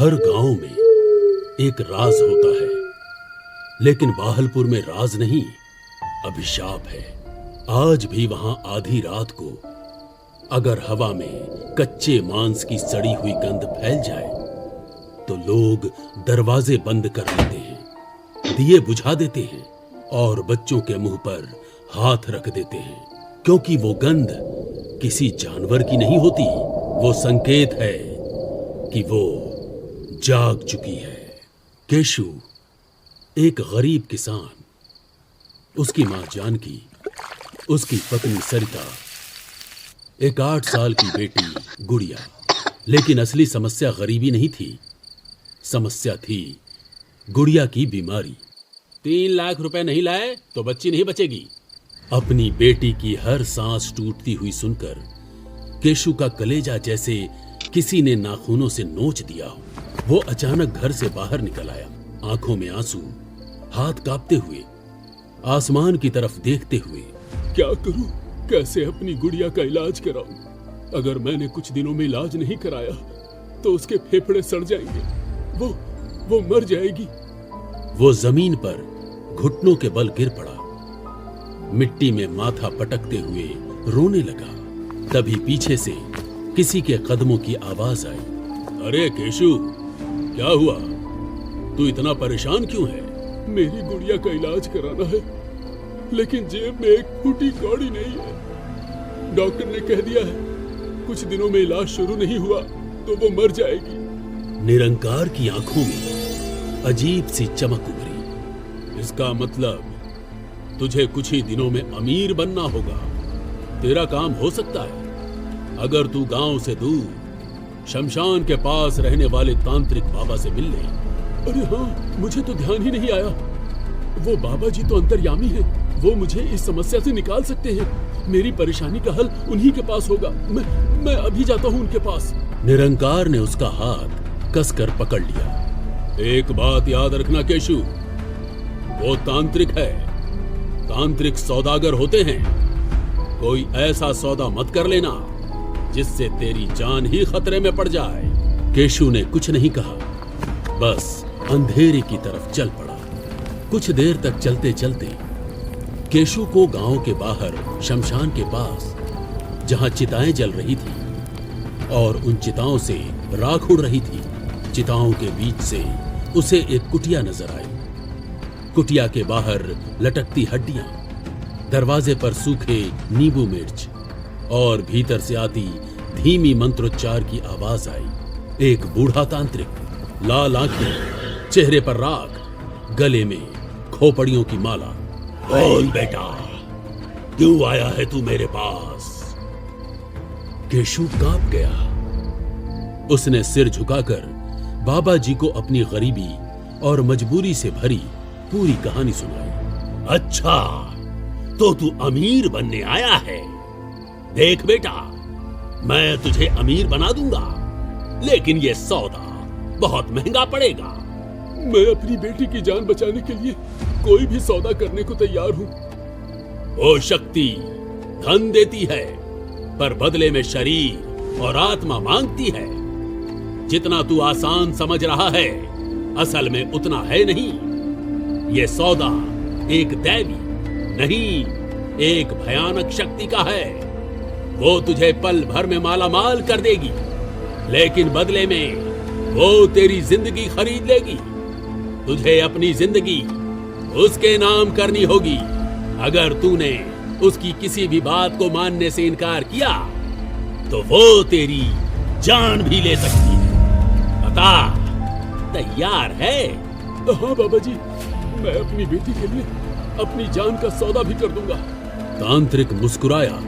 हर गांव में एक राज होता है, लेकिन बाहलपुर में राज नहीं, अभिशाप है। आज भी वहां आधी रात को अगर हवा में कच्चे मांस की सड़ी हुई गंध फैल जाए तो लोग दरवाजे बंद कर लेते हैं, दिए बुझा देते हैं और बच्चों के मुंह पर हाथ रख देते हैं, क्योंकि वो गंध किसी जानवर की नहीं होती, वो संकेत है कि वो जाग चुकी है। केशु एक गरीब किसान, उसकी मां जानकी, उसकी पत्नी सरिता, एक 8 साल की बेटी गुड़िया। लेकिन असली समस्या गरीबी नहीं थी, समस्या थी गुड़िया की बीमारी। 3 लाख रुपए नहीं लाए तो बच्ची नहीं बचेगी। अपनी बेटी की हर सांस टूटती हुई सुनकर केशु का कलेजा जैसे किसी ने नाखूनों से नोच दिया हो। वो अचानक घर से बाहर निकल आया, आंखों में आंसू, हाथ कांपते हुए, आसमान की तरफ देखते हुए। क्या करूं? कैसे अपनी गुड़िया का इलाज कराऊं? अगर मैंने कुछ दिनों में इलाज नहीं कराया तो उसके फेफड़े सड़ जाएंगे, वो मर जाएगी। वो जमीन पर घुटनों के बल गिर पड़ा, मिट्टी में माथा पटकते हुए रोने लगा। तभी पीछे से किसी के कदमों की आवाज आई। अरे केशु, क्या हुआ? तू इतना परेशान क्यों है? मेरी गुड़िया का इलाज कराना है, लेकिन जेब में एक फूटी कौड़ी नहीं है। डॉक्टर ने कह दिया है कुछ दिनों में इलाज शुरू नहीं हुआ तो वो मर जाएगी। निरंकार की आंखों में अजीब सी चमक उभरी। इसका मतलब तुझे कुछ ही दिनों में अमीर बनना होगा। तेरा काम हो सकता है अगर तू गांव से दूर शमशान के पास रहने वाले तांत्रिक बाबा से मिल ले। अरे हाँ, मुझे तो ध्यान ही नहीं आया। वो बाबा जी तो अंतर्यामी हैं, वो मुझे इस समस्या से निकाल सकते हैं। मेरी परेशानी का हल उन्हीं के पास होगा। मैं अभी जाता हूँ उनके पास। निरंकार ने उसका हाथ कसकर पकड़ लिया। एक बात याद रखना केशु, वो तांत्रिक है, तांत्रिक सौदागर होते हैं। कोई ऐसा सौदा मत कर लेना जिससे तेरी जान ही खतरे में पड़ जाए। केशु ने कुछ नहीं कहा, बस अंधेरे की तरफ चल पड़ा। कुछ देर तक चलते चलते केशु को गांव के बाहर शमशान के पास, जहां चिताएं जल रही थी और उन चिताओं से राख उड़ रही थी, चिताओं के बीच से उसे एक कुटिया नजर आई। कुटिया के बाहर लटकती हड्डियां, दरवाजे पर सूखे नींबू मिर्च और भीतर से आती धीमी मंत्रोच्चार की आवाज आई। एक बूढ़ा तांत्रिक, लाल आंखें, चेहरे पर राख, गले में खोपड़ियों की माला। बोल बेटा, क्यों आया है तू मेरे पास? केशु कांप गया। उसने सिर झुकाकर बाबा जी को अपनी गरीबी और मजबूरी से भरी पूरी कहानी सुनाई। अच्छा, तो तू अमीर बनने आया है। देख बेटा, मैं तुझे अमीर बना दूंगा, लेकिन ये सौदा बहुत महंगा पड़ेगा। मैं अपनी बेटी की जान बचाने के लिए कोई भी सौदा करने को तैयार हूँ। वो शक्ति धन देती है, पर बदले में शरीर और आत्मा मांगती है। जितना तू आसान समझ रहा है, असल में उतना है नहीं। ये सौदा एक दैवी नहीं, एक भयानक शक्ति का है। वो तुझे पल भर में मालामाल कर देगी, लेकिन बदले में वो तेरी जिंदगी खरीद लेगी। तुझे अपनी जिंदगी उसके नाम करनी होगी। अगर तूने उसकी किसी भी बात को मानने से इनकार किया तो वो तेरी जान भी ले सकती है। बता, तैयार है? हाँ बाबा जी, मैं अपनी बेटी के लिए अपनी जान का सौदा भी कर दूंगा। तांत्रिक मुस्कुराया,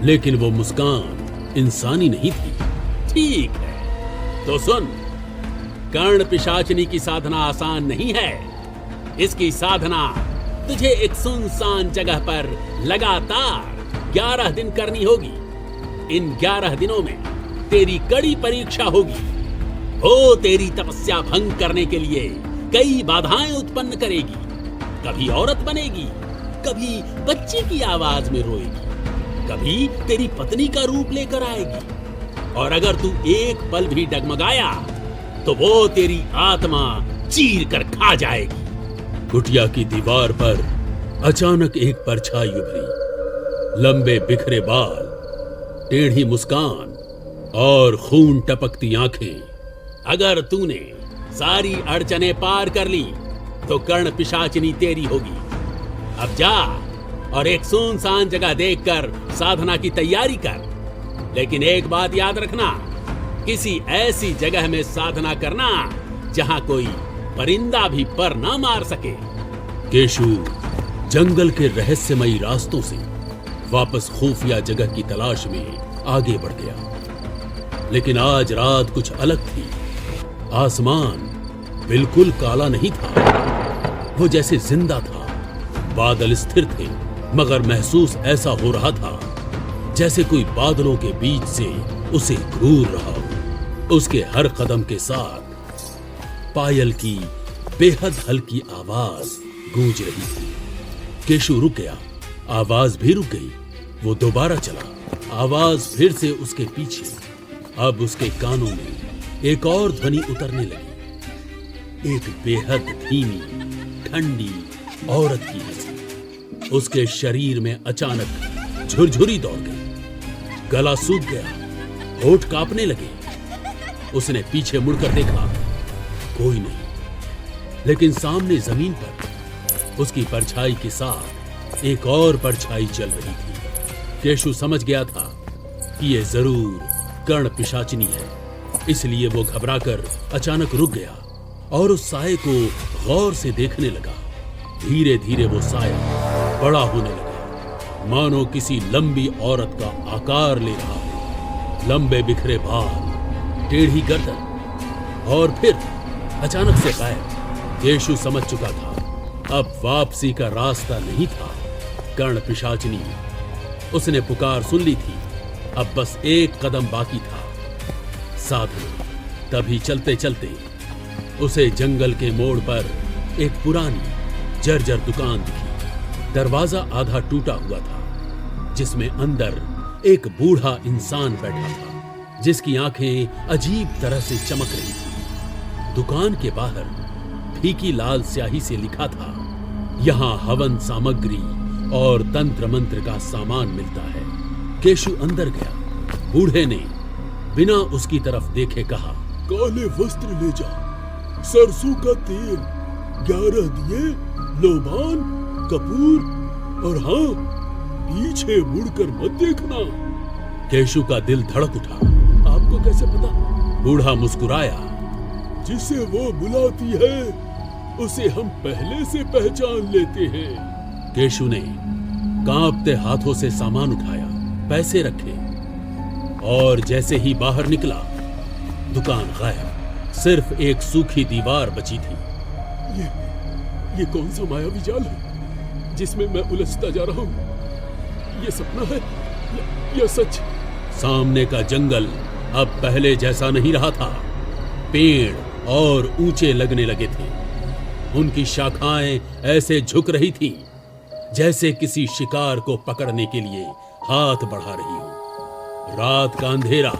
लेकिन वो मुस्कान इंसानी नहीं थी। ठीक है, तो सुन, कर्ण पिशाचिनी की साधना आसान नहीं है। इसकी साधना तुझे एक सुनसान जगह पर लगातार 11 दिन करनी होगी। इन 11 दिनों में तेरी कड़ी परीक्षा होगी। वो तेरी तपस्या भंग करने के लिए कई बाधाएं उत्पन्न करेगी। कभी औरत बनेगी, कभी बच्चे की आवाज में रोएगी, कभी तेरी पत्नी का रूप लेकर आएगी। और अगर तू एक पल भी डगमगाया तो वो तेरी आत्मा चीर कर खा जाएगी। कुटिया की दीवार पर अचानक एक परछाई उभरी। लंबे बिखरे बाल, टेढ़ी मुस्कान और खून टपकती आंखें। अगर तूने सारी अड़चने पार कर ली तो कर्ण पिशाचिनी तेरी होगी। अब जा और एक सुनसान जगह देखकर साधना की तैयारी कर। लेकिन एक बात याद रखना, किसी ऐसी जगह में साधना करना जहां कोई परिंदा भी पर ना मार सके। केशु जंगल के रहस्यमयी रास्तों से वापस खुफिया जगह की तलाश में आगे बढ़ गया। लेकिन आज रात कुछ अलग थी। आसमान बिल्कुल काला नहीं था, वो जैसे जिंदा था। बादल स्थिर थे, मगर महसूस ऐसा हो रहा था जैसे कोई बादलों के बीच से उसे घूर रहा हो। उसके हर कदम के साथ पायल की बेहद हल्की आवाज गूंज रही थी। केशु रुक गया, आवाज भी रुक गई। वो दोबारा चला, आवाज फिर से उसके पीछे। अब उसके कानों में एक और ध्वनि उतरने लगी, एक बेहद धीमी, ठंडी औरत की हंसी। उसके शरीर में अचानक झुरझुरी दौड़ गई, गला सूख गया, होठ कांपने लगे। उसने पीछे मुड़कर देखा, कोई नहीं। लेकिन सामने जमीन पर उसकी परछाई के साथ एक और परछाई चल रही थी। केशु समझ गया था कि यह जरूर कर्ण पिशाचिनी है, इसलिए वो घबराकर अचानक रुक गया और उस साये को गौर से देखने लगा। धीरे धीरे वो साया बड़ा होने लगा, मानो किसी लंबी औरत का आकार ले रहा हो। लंबे बिखरे बाल, टेढ़ी गर्दन और फिर अचानक से गायब। केशु समझ चुका था अब वापसी का रास्ता नहीं था। कर्ण पिशाचिनी, उसने पुकार सुन ली थी, अब बस एक कदम बाकी था। साधना। तभी चलते चलते उसे जंगल के मोड़ पर एक पुरानी जर्जर दुकान दिखी। दरवाजा आधा टूटा हुआ था, जिसमें अंदर एक बूढ़ा इंसान बैठा था, जिसकी आंखें अजीब तरह से चमक रही थी। दुकान के बाहर फीकी लाल स्याही से लिखा था, यहाँ हवन सामग्री और तंत्र मंत्र का सामान मिलता है। केशु अंदर गया। बूढ़े ने बिना उसकी तरफ देखे कहा, काले वस्त्र ले जा, सरसों का तेल, 11 दिए, लोबान, कपूर और हाँ, पीछे मुड़कर मत देखना। केशु का दिल धड़क उठा। आपको कैसे पता? बूढ़ा मुस्कुराया। जिसे वो बुलाती है उसे हम पहले से पहचान लेते हैं। केशु ने कांपते हाथों से सामान उठाया, पैसे रखे और जैसे ही बाहर निकला, दुकान गायब। सिर्फ एक सूखी दीवार बची थी। ये कौन सा मायावी जाल है जिसमें मैं उलझता जा रहा हूं? ये सपना है या सच? सामने का जंगल अब पहले जैसा नहीं रहा था। पेड़ और ऊंचे लगने लगे थे। उनकी शाखाएं ऐसे झुक रही थी जैसे किसी शिकार को पकड़ने के लिए हाथ बढ़ा रही हो। रात का अंधेरा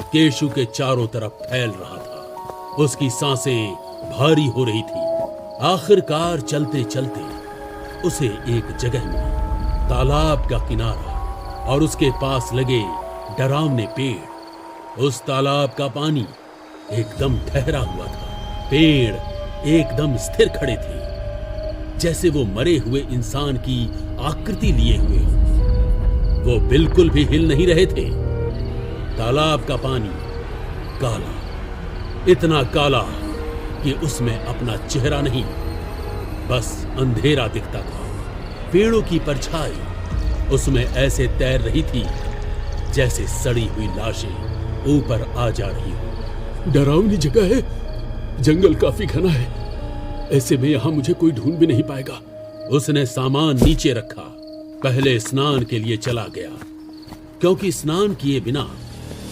केशु के चारों तरफ फैल रहा था। उसकी सांसें भारी हो रही थी। आखिरकार चलते चलते उसे एक जगह मिली, तालाब का किनारा और उसके पास लगे डरावने पेड़। उस तालाब का पानी एकदम ठहरा हुआ था। पेड़ एकदम स्थिर खड़े थे, जैसे वो मरे हुए इंसान की आकृति लिए हुए हो। वो बिल्कुल भी हिल नहीं रहे थे। तालाब का पानी काला, इतना काला कि उसमें अपना चेहरा नहीं, बस अंधेरा दिखता था। पेड़ों की परछाई उसमें ऐसे तैर रही थी जैसे सड़ी हुई लाशें ऊपर आ जा रही हो। डरावनी जगह है, जंगल काफी घना है, ऐसे में यहां मुझे कोई ढूंढ भी नहीं पाएगा। उसने सामान नीचे रखा, पहले स्नान के लिए चला गया, क्योंकि स्नान किए बिना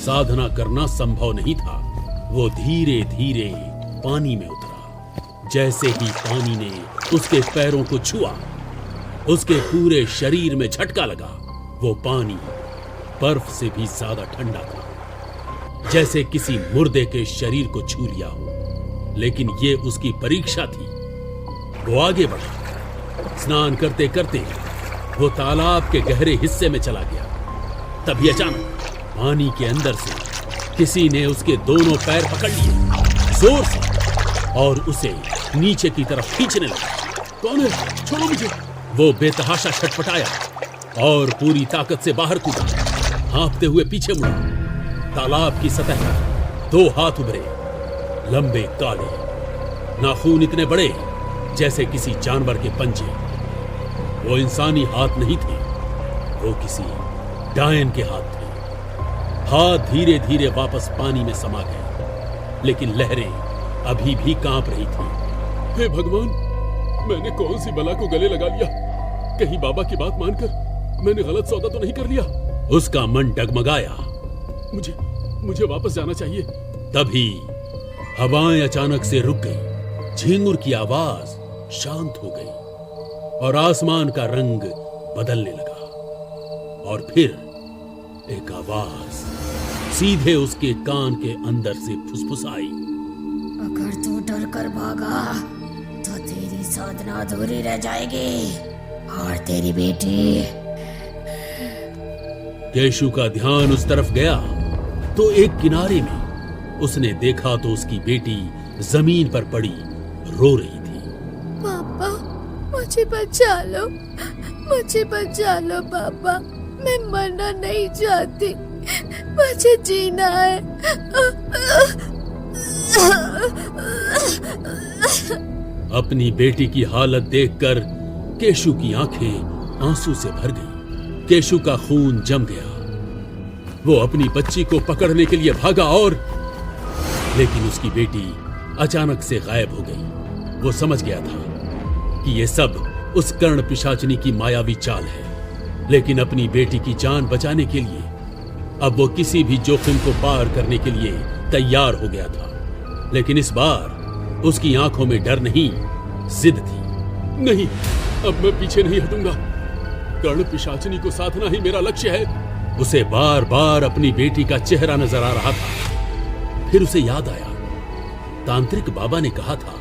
साधना करना संभव नहीं था। वो धीरे धीरे पानी में उतरा। जैसे ही पानी ने उसके पैरों को छुआ, उसके पूरे शरीर में झटका लगा। वो पानी बर्फ से भी ज्यादा ठंडा था, जैसे किसी मुर्दे के शरीर को छू लिया हो। लेकिन ये उसकी परीक्षा थी। वो आगे बढ़ा। स्नान करते करते वो तालाब के गहरे हिस्से में चला गया। तभी अचानक पानी के अंदर से किसी ने उसके दोनों पैर पकड़ लिए जोर से और उसे नीचे की तरफ खींचने लगा। कौन है? छोड़ो मुझे। वो बेतहाशा छटपटाया और पूरी ताकत से बाहर कूदा। हाँफते हुए पीछे मुड़ा। तालाब की सतह पर 2 हाथ उभरे, लंबे काले, नाखून इतने बड़े जैसे किसी जानवर के पंजे। वो इंसानी हाथ नहीं थे, वो किसी डायन के हाथ थे। हाथ धीरे धीरे वापस पानी में समा गए, लेकिन लहरें अभी भी कांप रही थी। हे भगवान, मैंने कौन सी बला को गले लगा लिया? कहीं बाबा की बात मानकर मैंने गलत सौदा तो नहीं कर लिया? उसका मन डगमगाया। मुझे वापस जाना चाहिए। तभी हवाएं अचानक से रुक गई। झिंगुर की आवाज शांत हो गई और आसमान का रंग बदलने लगा। और फिर एक आवाज सीधे उसके कान के अंदर से फुसफुसाई। अगर तू डर कर भागा तो तेरी साधना अधूरी रह जाएगी और तेरी बेटी। केशु का ध्यान उस तरफ गया तो एक किनारे में उसने देखा तो उसकी बेटी जमीन पर पड़ी रो रही थी। पापा, मुझे बचा लो, मुझे बचा लो पापा। मैं मरना नहीं चाहती, मुझे जीना है। अपनी बेटी की हालत देखकर केशु की आंखें आंसू से भर गईं। केशु का खून जम गया। वो अपनी बच्ची को पकड़ने के लिए भागा और लेकिन उसकी बेटी अचानक से गायब हो गई। वो समझ गया था कि ये सब उस कर्ण पिशाचिनी की मायावी चाल है, लेकिन अपनी बेटी की जान बचाने के लिए अब वो किसी भी जोखिम को पार करने के लिए तैयार हो गया था। लेकिन इस बार उसकी आंखों में डर नहीं, जिद थी। नहीं, अब मैं पीछे नहीं हटूंगा। कर्ण पिशाचिनी को साधना ही मेरा लक्ष्य है। उसे बार बार अपनी बेटी का चेहरा नजर आ रहा था। फिर उसे याद आया, तांत्रिक बाबा ने कहा था,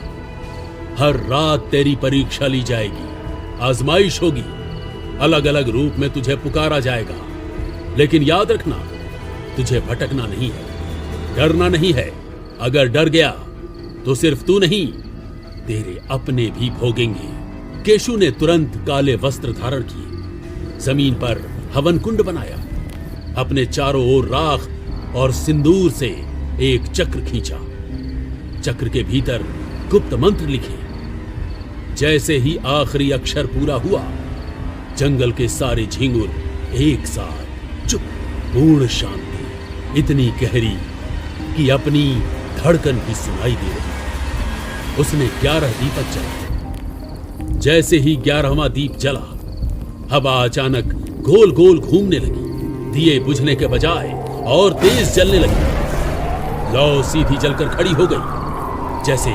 हर रात तेरी परीक्षा ली जाएगी, आजमाइश होगी, अलग अलग रूप में तुझे पुकारा जाएगा। लेकिन याद रखना, तुझे भटकना नहीं है, डरना नहीं है। अगर डर गया तो सिर्फ तू नहीं, तेरे अपने भी भोगेंगे। केशु ने तुरंत काले वस्त्र धारण किए, जमीन पर हवन कुंड बनाया, अपने चारों ओर राख और सिंदूर से एक चक्र खींचा। चक्र के भीतर गुप्त मंत्र लिखे। जैसे ही आखिरी अक्षर पूरा हुआ, जंगल के सारे झिंगुर एक साथ चुप। पूर्ण शांति, इतनी गहरी कि अपनी धड़कन भी सुनाई दे रही। उसने 11 दीपक जलाए। जैसे ही 11वां दीप जला, हवा अचानक गोल गोल घूमने लगी। दिए बुझने के बजाय और तेज जलने लगी। लौ सीधी जलकर खड़ी हो गई, जैसे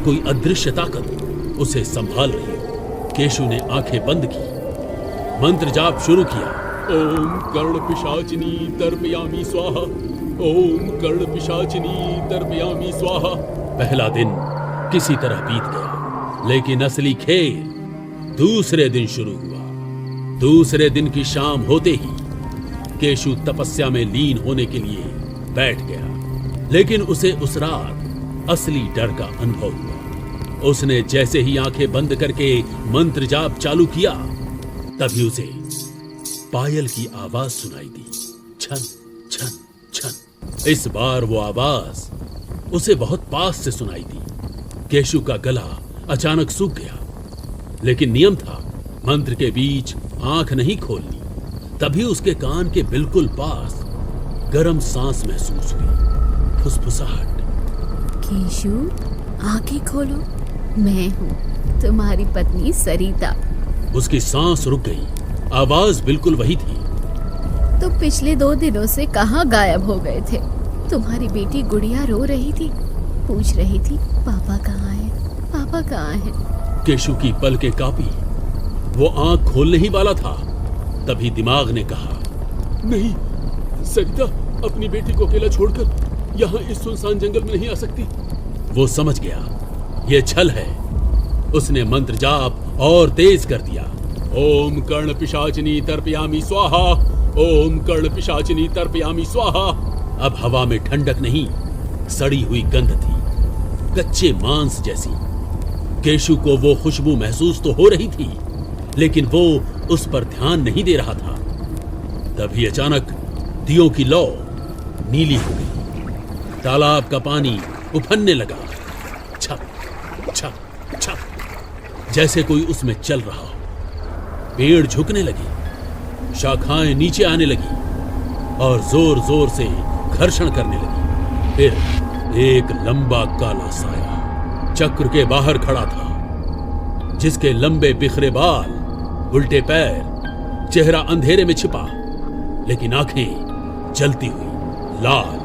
कोई अदृश्य ताकत उसे संभाल रही हो। केशु ने आंखें बंद की, मंत्र जाप शुरू किया। ओम कर्ण पिशाचिनी तर्पयामि स्वाहा, ओम कर्ण पिशाचिनी तर्पयामि स्वाहा। पहला दिन किसी तरह बीत गया, लेकिन असली खेल दूसरे दिन शुरू हुआ। दूसरे दिन की शाम होते ही केशु तपस्या में लीन होने के लिए बैठ गया, लेकिन उसे उस रात असली डर का अनुभव हुआ। उसने जैसे ही आंखें बंद करके मंत्र जाप चालू किया, तभी उसे पायल की आवाज सुनाई दी, छन छन छन। इस बार वो आवाज उसे बहुत पास से सुनाई दी। केशु का गला अचानक सूख गया, लेकिन नियम था, मंत्र के बीच आंख नहीं खोलनी। तभी उसके कान के बिल्कुल पास गर्म सांस महसूस हुई, फुसफुसाहट। केशु, आंखें खोलो, मैं हूँ तुम्हारी पत्नी सरिता। उसकी सांस रुक गई। आवाज बिल्कुल वही थी। तो पिछले 2 दिनों से कहाँ गायब हो गए थे? तुम्हारी बेटी गुड़िया रो रही थी, पूछ रही थी पापा कहाँ है, पापा कहाँ है। केशु की पलकें कांपी। वो आंख खोलने ही वाला था, तभी दिमाग ने कहा, नहीं, सरिता अपनी बेटी को अकेला छोड़कर यहाँ इस सुनसान जंगल में नहीं आ सकती। वो समझ गया ये छल है। उसने मंत्र जाप और तेज कर दिया। ओम कर्ण पिशाचिनी तर्पयामि स्वाहा, ओम कर्ण पिशाचिनी तर्पयामि स्वाहा। अब हवा में ठंडक नहीं, सड़ी हुई गंध थी, कच्चे मांस जैसी। केशु को वो खुशबू महसूस तो हो रही थी, लेकिन वो उस पर ध्यान नहीं दे रहा था। तभी अचानक दियों की लौ नीली हो गई। तालाब का पानी उफनने लगा। छप छप छप, जैसे कोई उसमें चल रहा हो। पेड़ झुकने लगे, शाखाएं नीचे आने लगी और जोर जोर से घर्षण करने लगी। फिर एक लंबा काला साया चक्र के बाहर खड़ा था, जिसके लंबे बिखरे बाल, उल्टे पैर, चेहरा अंधेरे में छिपा, लेकिन आंखें जलती हुई लाल।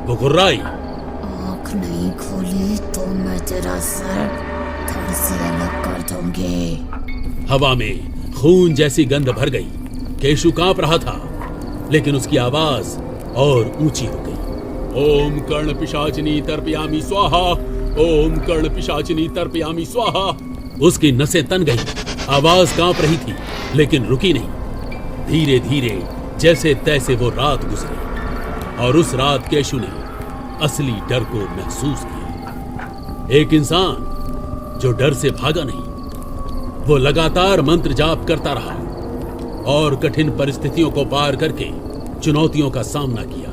वो गुर्राई, आँख नहीं खोली तो मैं तेरा सर धड़ से अलग कर दूंगी। हवा में खून जैसी गंध भर गई। केशु कांप रहा था, लेकिन उसकी आवाज और ऊंची हो गई। ओम कर्ण पिशाचिनी तर्पयामि स्वाहा, ओम कर्ण पिशाचिनी तर्पयामि स्वाहा। उसकी नसें तन गई, आवाज कांप रही थी, लेकिन रुकी नहीं। धीरे धीरे जैसे तैसे वो रात गुजरी, और उस रात केशु ने असली डर को महसूस किया। एक इंसान जो डर से भागा नहीं, वो लगातार मंत्र जाप करता रहा और कठिन परिस्थितियों को पार करके चुनौतियों का सामना किया।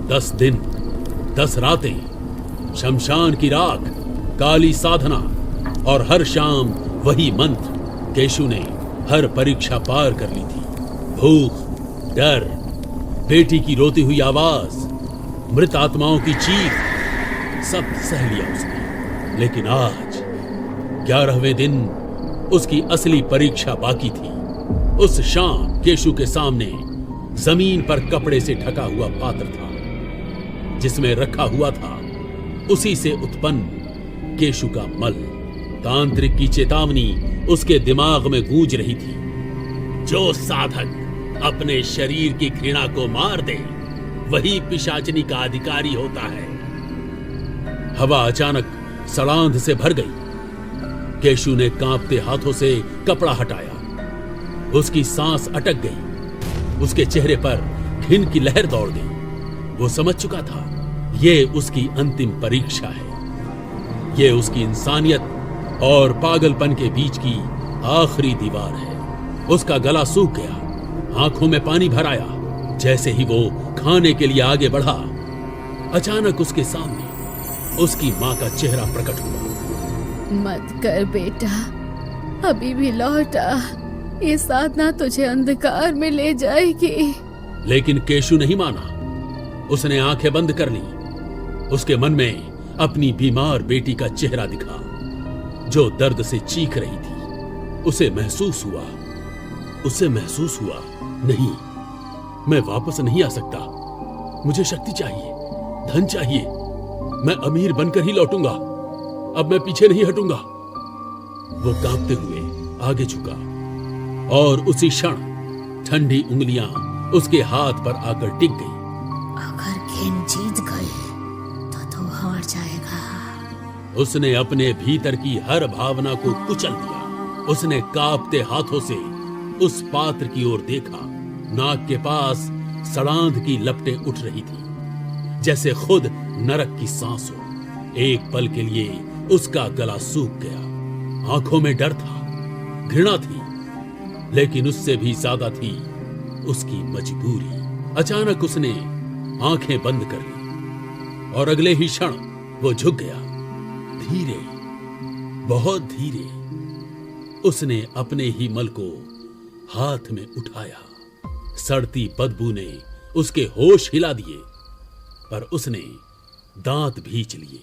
10 दिन 10 रातें, शमशान की राख, काली साधना और हर शाम वही मंत्र। केशु ने हर परीक्षा पार कर ली थी। भूख, डर, बेटी की रोती हुई आवाज, मृत आत्माओं की चीख, सब सह लिया उसने। लेकिन आज 11वें दिन उसकी असली परीक्षा बाकी थी। उस शाम केशु के सामने जमीन पर कपड़े से ढका हुआ पात्र था, जिसमें रखा हुआ था उसी से उत्पन्न केशु का मल। तांत्रिक की चेतावनी उसके दिमाग में गूंज रही थी। जो साधक अपने शरीर की घृणा को मार दे, वही पिशाचिनी का अधिकारी होता है। हवा अचानक सड़ांध से भर गई। केशु ने कांपते हाथों से कपड़ा हटाया। उसकी सांस अटक गई। उसके चेहरे पर घिन की लहर दौड़ गई। वो समझ चुका था, ये उसकी अंतिम परीक्षा है। ये उसकी इंसानियत और पागलपन के बीच की आखिरी दीवार है। उसका गला सूख गया, आंखों में पानी भर आया। जैसे ही वो खाने के लिए आगे बढ़ा, अचानक उसके सामने उसकी मां का चेहरा प्रकट हुआ। मत कर बेटा, अभी भी लौटा। ये साधना तुझे अंधकार में ले जाएगी। लेकिन केशु नहीं माना। उसने आंखें बंद कर ली। उसके मन में अपनी बीमार बेटी का चेहरा दिखा, जो दर्द से चीख रही थी। उसे महसूस हुआ, नहीं, मैं वापस नहीं आ सकता। मुझे शक्ति चाहिए, धन चाहिए। मैं अमीर बनकर ही लौटूंगा। अब मैं पीछे नहीं हटूंगा। वो कांपते हुए आगे झुका और उसी क्षण ठंडी उंगलियां उसके हाथ पर आकर टिक गई। अगर गेम जीत गई तो हार जाएगा। उसने अपने भीतर की हर भावना को कुचल दिया। उसने कांपते हाथों से उस पात्र की ओर देखा। नाक के पास सड़ांध की लपटें उठ रही थी, जैसे खुद नरक की सांस हो। एक पल के लिए उसका गला सूख गया। आंखों में डर था, घृणा थी, लेकिन उससे भी ज्यादा थी उसकी मजबूरी। अचानक उसने आंखें बंद कर ली और अगले ही क्षण वो झुक गया। धीरे, बहुत धीरे उसने अपने ही मल को हाथ में उठाया। सड़ती बदबू ने उसके होश हिला दिए, पर उसने दांत भींच लिए।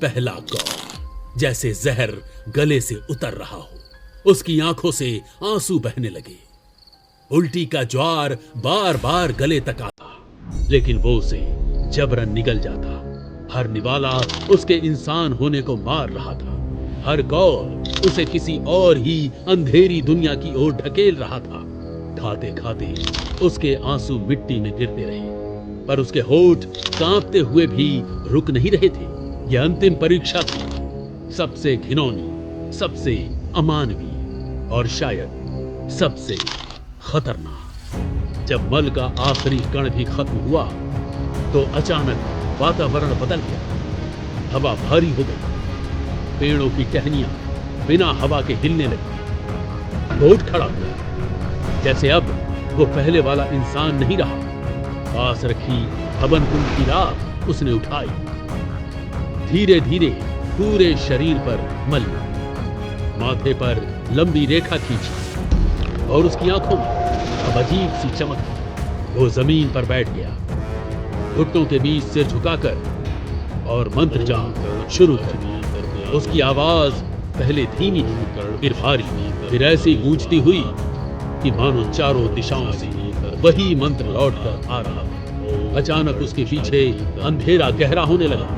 पहला कौर जैसे जहर गले से उतर रहा हो। उसकी आंखों से आंसू बहने लगे। उल्टी का ज्वार बार बार गले तक आता, लेकिन वो उसे जबरन निगल जाता। हर निवाला उसके इंसान होने को मार रहा था। हर कौर उसे किसी और ही अंधेरी दुनिया की ओर ढकेल रहा था। खाते खाते उसके आंसू मिट्टी में गिरते रहे, पर उसके होठ कांपते हुए भी रुक नहीं रहे थे। यह अंतिम परीक्षा थी, सबसे घिनौनी, सबसे अमानवीय और शायद सबसे खतरनाक। जब मल का आखिरी कण भी खत्म हुआ तो अचानक वातावरण बदल गया। हवा भारी हो गई, पेड़ों की टहनियां बिना हवा के हिलने लगी। बोट खड़ा हुआ, जैसे अब वो पहले वाला इंसान नहीं रहा। पास रखी हवन कुंड की राख उसने उठाई, धीरे धीरे पूरे शरीर पर मली, माथे पर लंबी रेखा खींची और उसकी आंखों में अब अजीब सी चमक थी। वो जमीन पर बैठ गया, घुटनों के बीच सिर झुकाकर और मंत्र जाप शुरू कर। उसकी आवाज पहले धीमी थी, फिर भारी, फिर ऐसी गूंजती हुई कि मानो चारों दिशाओं से वही मंत्र लौटकर आ रहा। अचानक उसके पीछे अंधेरा गहरा होने लगा,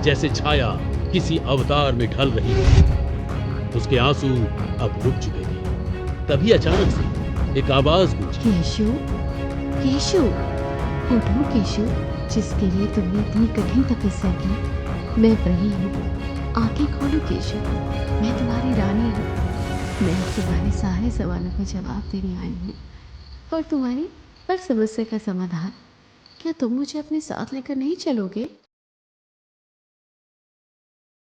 जैसे छाया किसी अवतार में ढल रही हो। उसके आंसू अब रुक चुके थे। तभी अचानक से एक आवाज गूंजी, केशु, केशु, उठो केशु, जिसके लिए तुमने इतनी कठिन तपस्या की, मैं वही हूँ। आंखें खोलो केशु, मैं तुम्हारी रानी हूँ। मैं तुम्हारे सारे सवालों का जवाब देने आई हूँ और तुम्हारी हर समस्या का समाधान। क्या तुम मुझे अपने साथ लेकर नहीं चलोगे?